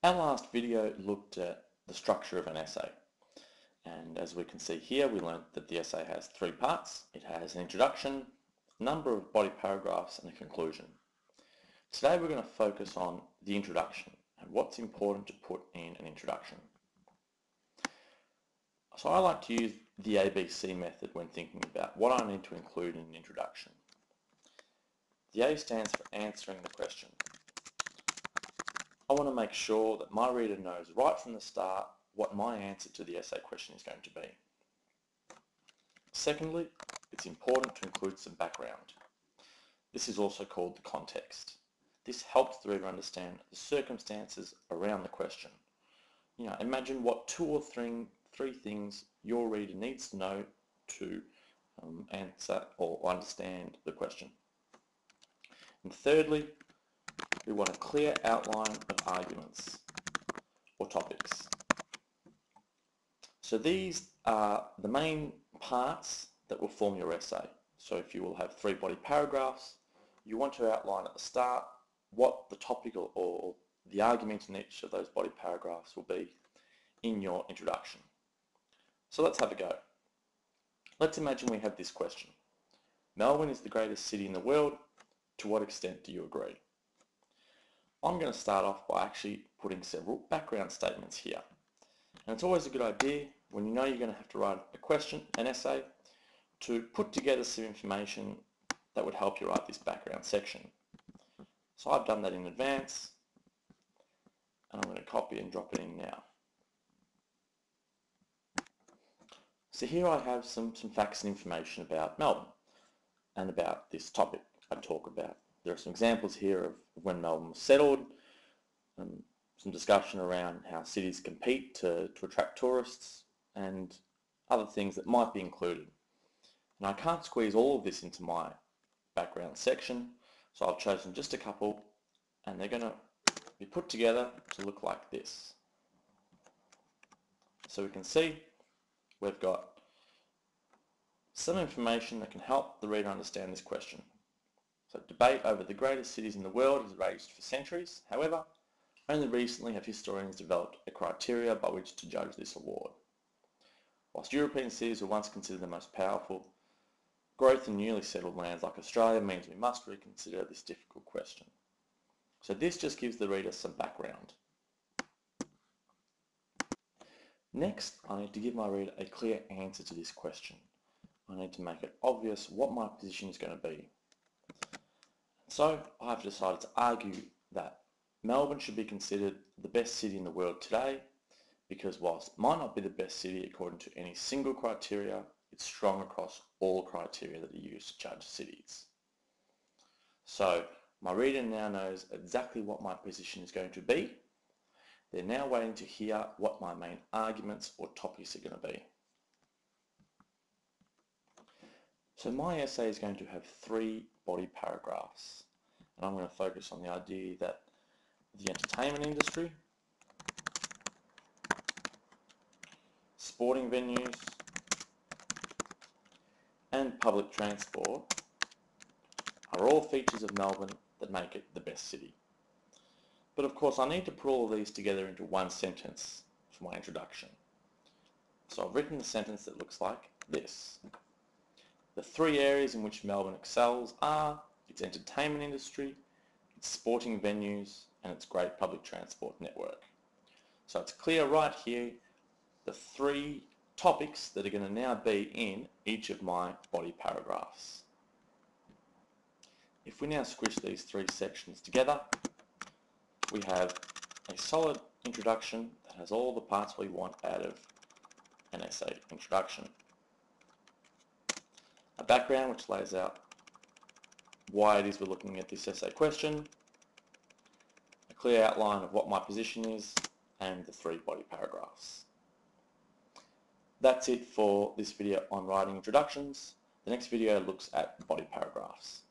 Our last video looked at the structure of an essay, and as we can see here, we learned that the essay has three parts. It has an introduction, a number of body paragraphs, and a conclusion. Today we're going to focus on the introduction and what's important to put in an introduction. So I like to use the ABC method when thinking about what I need to include in an introduction. The A stands for answering the question. I want to make sure that my reader knows right from the start what my answer to the essay question is going to be. Secondly, it's important to include some background. This is also called the context. This helps the reader understand the circumstances around the question. Imagine what two or three things your reader needs to know to answer or understand the question. And thirdly, we want a clear outline of arguments or topics. So these are the main parts that will form your essay. So if you will have three body paragraphs, you want to outline at the start what the topic or the argument in each of those body paragraphs will be in your introduction. So let's have a go. Let's imagine we have this question. Melbourne is the greatest city in the world. To what extent do you agree? I'm going to start off by actually putting several background statements here. And it's always a good idea when you know you're going to have to write a question, an essay, to put together some information that would help you write this background section. So I've done that in advance, and I'm going to copy and drop it in now. So here I have some facts and information about Melbourne and about this topic I talk about. There are some examples here of when Melbourne was settled, some discussion around how cities compete to attract tourists, and other things that might be included. And I can't squeeze all of this into my background section, so I've chosen just a couple, and they're going to be put together to look like this. So we can see we've got some information that can help the reader understand this question. So debate over the greatest cities in the world has raged for centuries. However, only recently have historians developed a criteria by which to judge this award. Whilst European cities were once considered the most powerful, growth in newly settled lands like Australia means we must reconsider this difficult question. So this just gives the reader some background. Next, I need to give my reader a clear answer to this question. I need to make it obvious what my position is going to be. So I've decided to argue that Melbourne should be considered the best city in the world today because whilst it might not be the best city according to any single criteria, it's strong across all criteria that are used to judge cities. So my reader now knows exactly what my position is going to be. They're now waiting to hear what my main arguments or topics are going to be. So my essay is going to have three body paragraphs, and I'm going to focus on the idea that the entertainment industry, sporting venues, and public transport are all features of Melbourne that make it the best city. But of course I need to put all of these together into one sentence for my introduction. So I've written a sentence that looks like this. The three areas in which Melbourne excels are its entertainment industry, its sporting venues, and its great public transport network. So it's clear right here the three topics that are going to now be in each of my body paragraphs. If we now squish these three sections together, we have a solid introduction that has all the parts we want out of an essay introduction. A background which lays out why it is we're looking at this essay question, a clear outline of what my position is, and the three body paragraphs. That's it for this video on writing introductions. The next video looks at body paragraphs.